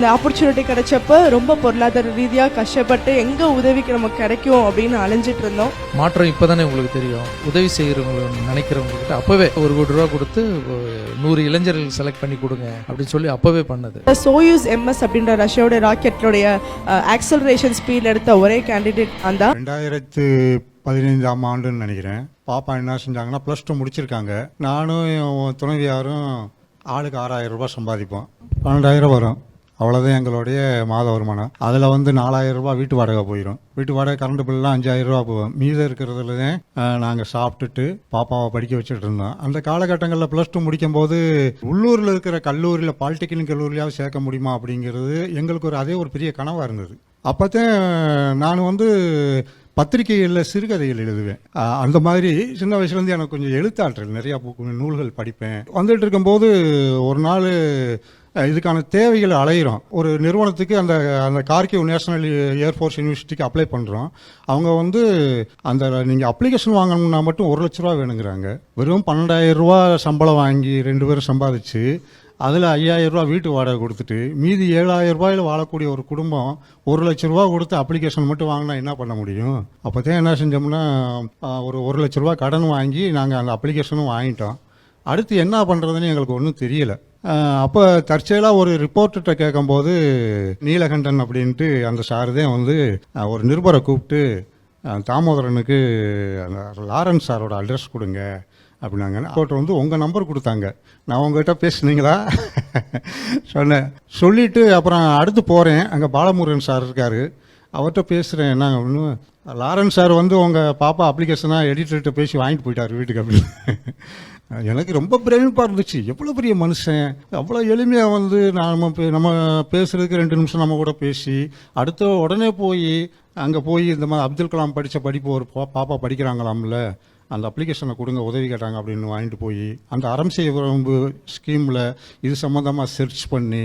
இந்த ஆப்பர்ச்சுனிட்டி கிடைச்சப்ப ரொம்ப பொருளாதார ரீதியாக கஷ்டப்பட்டு எங்கே உதவிக்கு நமக்கு கிடைக்கும் அப்படின்னு அலைஞ்சிட்டு இருந்தோம். மாற்றம் இப்போதானே உங்களுக்கு தெரியும். உதவி செய்கிறவங்க நினைக்கிறவங்ககிட்ட அப்போவே ₹1,00,00,000 கொடுத்து 100 இளைஞர்கள் செலக்ட் பண்ணி கொடுங்க அப்படின்னு சொல்லி அப்போவே பண்ணது. சோயூஸ் MS அப்படின்ற ரஷ்யாவோட ராக்கெட்டோடைய ஆக்சலரேஷன் ஸ்பீட் எடுத்த ஒரே கேண்டிடேட் அந்த 2015ஆம் ஆண்டுன்னு நினைக்கிறேன். பாப்பா என்ன செஞ்சாங்கன்னா +2 முடிச்சிருக்காங்க. நானும் என் துணைவியாரும் ஆளுக்கு ₹6,000 சம்பாதிப்போம். 12,000 வரும். அவ்வளோதான் எங்களுடைய மாத வருமானம். அதில் ₹4,000 வீட்டு வாடகை போயிடும். வீட்டு வாடகை கரண்ட் பில்லாம் ₹5,000 போகும். மீதம் இருக்கிறதுல தான் நாங்கள் சாப்பிட்டுட்டு பாப்பாவை படிக்க வச்சுட்டு இருந்தோம். அந்த காலகட்டங்களில் +2 முடிக்கும் போது உள்ளூரில் இருக்கிற கல்லூரியில் பாலிடெக்னிக் கல்லூரியாவது சேர்க்க முடியுமா அப்படிங்கிறது எங்களுக்கு அதே ஒரு பெரிய கனவாக இருந்தது. அப்போதான் நான் பத்திரிகைகளில் சிறுகதைகள் எழுதுவேன். அந்த மாதிரி சின்ன வயசுலேருந்து எனக்கு கொஞ்சம் எழுத்தாற்றல், நிறையா நூல்கள் படிப்பேன். வந்துட்டு இருக்கும்போது ஒரு நாள் இதுக்கான தேவைகளை அலைகிறோம். ஒரு நிறுவனத்துக்கு அந்த கார்கிவ் நேஷனல் ஏர்ஃபோர்ஸ் யூனிவர்சிட்டிக்கு அப்ளை பண்ணுறோம். அவங்க அந்த நீங்கள் அப்ளிகேஷன் வாங்கணும்னா மட்டும் ₹1,00,000 வேணுங்கிறாங்க. வெறும் ₹12,000 சம்பளம் வாங்கி 2 பேரும் சம்பாதிச்சு அதில் ₹5,000 வீட்டு வாடகை கொடுத்துட்டு மீதி ₹7,000 வாழக்கூடிய ஒரு குடும்பம் ₹1,00,000 கொடுத்து அப்ளிகேஷன் மட்டும் வாங்கினா என்ன பண்ண முடியும்? அப்போ தான் என்ன செஞ்சோம்னா ஒரு ₹1,00,000 கடன் வாங்கி நாங்கள் அந்த அப்ளிகேஷனும் வாங்கிட்டோம். அடுத்து என்ன பண்ணுறதுன்னு எங்களுக்கு ஒன்றும் தெரியல. அப்போ தற்செயலாக ஒரு ரிப்போர்ட்டர்கிட்ட கேட்கும்போது நீலகண்டன் அப்படின்ட்டு அந்த சார் தான் ஒரு நிருபரை கூப்பிட்டு தாமோதரனுக்கு அந்த லாரன்ஸ் சாரோட அட்ரஸ் கொடுங்க அப்படின்னாங்க. ரிப்போர்ட்டர் உங்கள் நம்பர் கொடுத்தாங்க. நான் உங்ககிட்ட பேசுனீங்களா சொன்னேன். சொல்லிவிட்டு அப்புறம் அடுத்து போகிறேன். அங்கே பாலமுருகன் சார் இருக்கார். அவர்கிட்ட பேசுகிறேன். என்ன அப்படின்னு, லாரன்ஸ் சார் உங்கள் பாப்பா அப்ளிகேஷனாக எடிட்டர்கிட்ட பேசி வாங்கிட்டு போயிட்டார் வீட்டுக்கு அப்படின்னு. எனக்கு ரொம்ப பிரமிப்பாக இருந்துச்சு. எவ்வளோ பெரிய மனுஷன், அவ்வளோ எளிமையாக நம்ம பேசுகிறதுக்கு 2 நிமிஷம் நம்ம கூட பேசி அடுத்த உடனே அங்கே போய் இந்த மாதிரி அப்துல் கலாம் படித்த படிப்பு ஒரு பாப்பா படிக்கிறாங்களாம்ல, அந்த அப்ளிகேஷனை கொடுங்க, உதவி கேட்டாங்க அப்படின்னு வாங்கிட்டு போய் அந்த அறம் செய்ய விரும்பு ஸ்கீமில் இது சம்மந்தமாக சர்ச் பண்ணி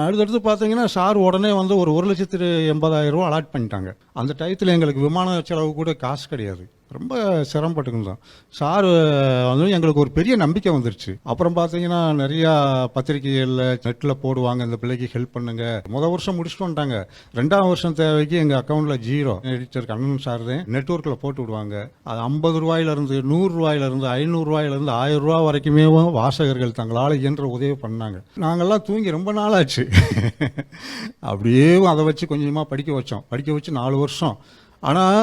அடுத்தடுத்து பார்த்தீங்கன்னா சார் உடனே ஒரு ₹1,80,000 அலாட் பண்ணிட்டாங்க. அந்த டயத்தில் எங்களுக்கு விமான செலவு கூட காசு கிடையாது. ரொம்ப சிரமப்பட்டுருந்தோம். சார் எங்களுக்கு ஒரு பெரிய நம்பிக்கை வந்துருச்சு. அப்புறம் பார்த்தீங்கன்னா நிறையா பத்திரிகைகளில் நெட்டில் போடுவாங்க, இந்த பிள்ளைக்கு ஹெல்ப் பண்ணுங்க. வருஷம் முடிச்சுட்டு வந்துட்டாங்க. 2ஆம் வருஷம் தேவைக்கு எங்கள் அக்கௌண்ட்டில் 0. எடிட்டர் கண்ணன் சார் தான் நெட்ஒர்க்கில் போட்டு விடுவாங்க. அது ₹50 ₹100 ₹500 ₹1000 வரைக்குமே வாசகர்கள் தங்களால் இயன்ற உதவி பண்ணாங்க. நாங்கள்லாம் தூங்கி ரொம்ப நாள் ஆச்சு. அப்படியே அதை வச்சு கொஞ்சமாக படிக்க வச்சு 4 வருஷம். ஆனால்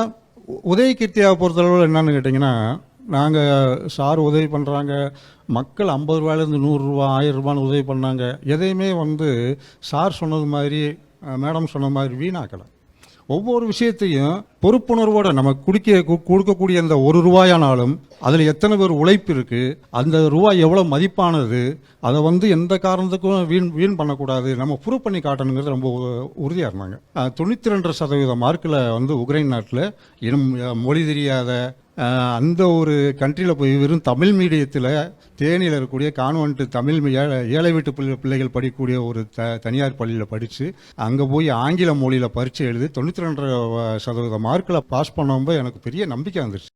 உதவி கீர்த்தியாக பொறுத்தளவில் என்னன்னு கேட்டிங்கன்னா, நாங்கள் சார் உதவி பண்ணுறாங்க, மக்கள் ₹50 ₹100 ₹1000 உதவி பண்ணாங்க. எதையுமே சார் சொன்னது மாதிரி மேடம் சொன்ன மாதிரி வீணாக்கலை. ஒவ்வொரு விஷயத்தையும் பொறுப்புணர்வோடு நம்ம கொடுக்கக்கூடிய அந்த ₹1 அதில் எத்தனை பேர் உழைப்பு இருக்குது, அந்த ரூபாய் எவ்வளோ மதிப்பானது, அதை எந்த காரணத்துக்கும் வீண் பண்ணக்கூடாது, நம்ம ப்ரூவ் பண்ணி காட்டணுங்கிறது ரொம்ப உறுதியாக இருந்தாங்க. 92% மார்க்கில் உக்ரைன் நாட்டில் மொழி தெரியாத அந்த ஒரு கண்ட்ரியில் போய் வெறும் தமிழ் மீடியத்தில் தேனியில் இருக்கக்கூடிய கான்வென்ட் தமிழ் ஏழை வீட்டு பிள்ளைகள் படிக்கக்கூடிய ஒரு தனியார் பள்ளியில் படித்து அங்கே போய் ஆங்கில மொழியில் பரீட்சை எழுதி 92% மார்க்கில் பாஸ் பண்ணும்போது எனக்கு பெரிய நம்பிக்கை வந்துருச்சு.